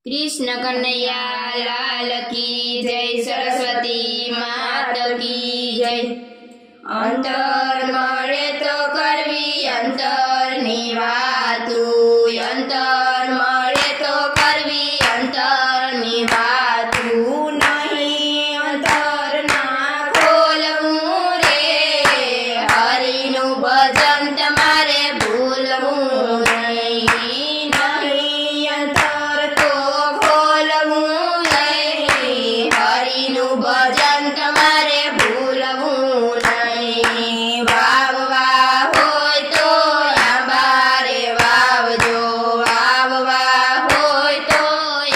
कृष्ण कन्हैया लाल की जय, सरस्वती मात की जय। अंतर मळे तो करवी अंतરની વાતું, અંતર મળે તો કરવી અંતરની વાતું, નહીં અંતર ના ખોલવું રે, હરિનું ભજન તમારે ભૂલવું નહીં, નહીં અંતર તો ખોલવું નહીં, હરિનું ભજન તમારે ભૂલવું નહીં। વાવવા હોય તો આંબા રે વાવજો, વાવવા હોય તો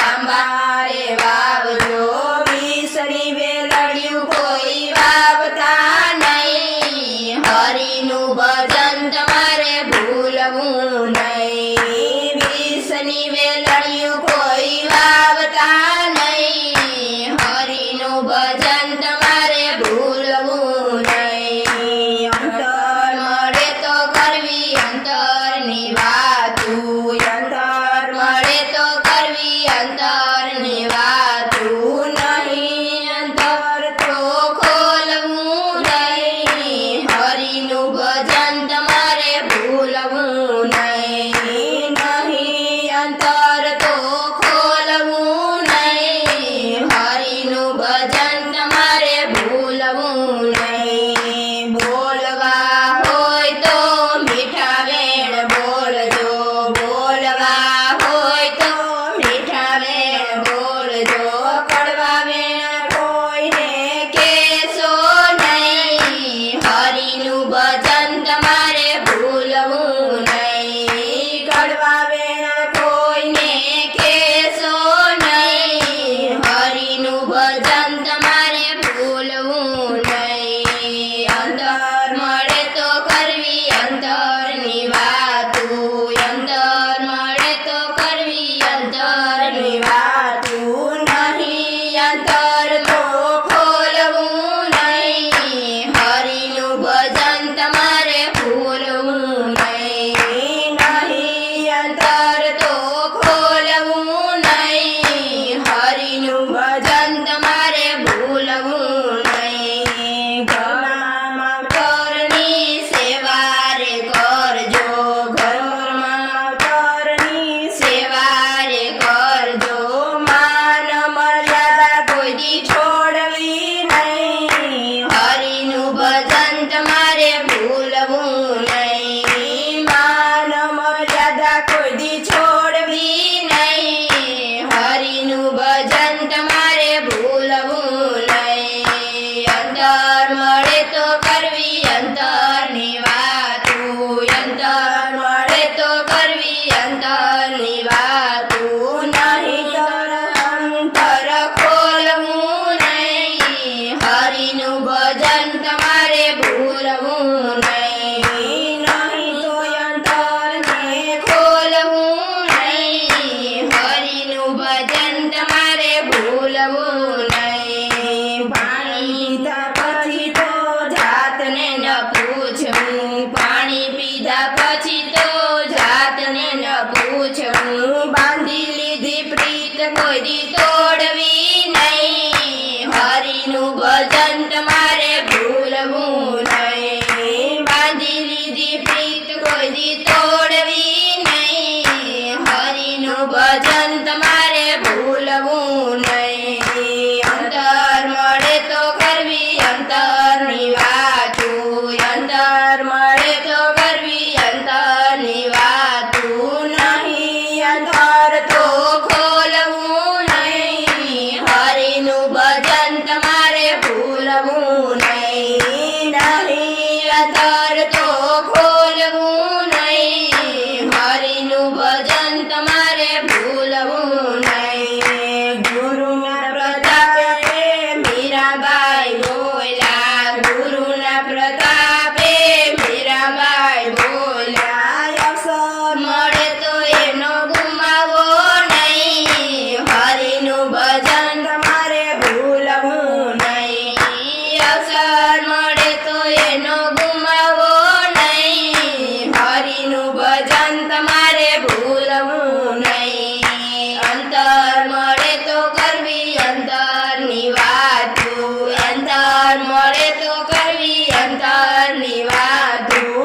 આંબા રે વાવજો, વિસરી વેલડિયું કોઈ વાવતા નહીં, હરિનું ભજન તમારે ભૂલવું નહીં, વિસની વેલડિયું કોઈ વાવતા નહીં, હરિનું ભજન તમારે ભૂલવું નહીં। અંતર મળે તો કરવી અંતરની વાતું, અંતર મળે તો કરવી અંતરની વાતું, નહીં અંતર તો ખોલવું નહીં, હરિનું ભજન તમારે ભૂલવું નહીં, નહીં અંતર તો ખોલવું નહીં, હરિનું ભજન તમારે ભૂલવું નહીં। બોલવા હોય તો મીઠા વેણ બોલજો, બોલવા હોય તો મીઠા વેણ બોલજો, કડવા વેણ કોઈને કહેશો નહીં, હરિનું ભજન તમારે ભૂલવું નહીં, કડવા વેણ કોઈને કહેશો નહીં, હરિનું ભજન તમારે ભૂલવું નહીં। અંતર મળે તો કરવી અંતરની વાતું, અંતર મળે તો કરવી અંતરની વાતું, નહીં અંતર તો ખોલવું નહીં, હરિનું ભજન તમારે ભૂલવું નહીં, નહીં અંતર તો ખોલવું નહીં, હરિનું ભજન તમારે ભૂલવું નહીં। ઘરમાં માવતરની સેવા રે કરજો, ઘરમાં માવતરની સેવા રે કરજો, માન મર્યાદા કોઈ દી છોડવી નહીં, હરિનું ભજન તમારે ભૂલવું નહીં, માન મર્યાદા કોઈ દી છોડવી નહીં, હરિનું ભજન તમારે ભૂલવું નહીં। અંતર મળે તો કરવી અંતરની વાતું, અંતર મળે તો કરવી અંતરની વાતું, નહીં અંતર ખોલવું નહીં, હરિનું ભજન તમારે ભૂલવું નહીં, નહીં તો અંતરને ખોલવું નહીં, હરિનું ભજન તમારે ભૂલવું નહીં। પાણી પીધા પછી તો જાતને ન પૂછવું, પાણી પીધા પછી તો જાતને ન પૂછવું, બાંધી લીધી પ્રીત કોઈ દી તોડવી નહીં, હરિનું ભજન તમારે ભૂલવું નહીં, બાંધી લીધી પ્રીત કોઈ દી તોડવી નહીં, હરિનું ભજન તમારે ભૂલવું નહીં। અંતર મળે તો કરવી અંતરની વાતું, અંતર મળે તો કરવી અંતરની વાતું, નહીં અંતર તો ખોલવું નહીં, અંતર મળે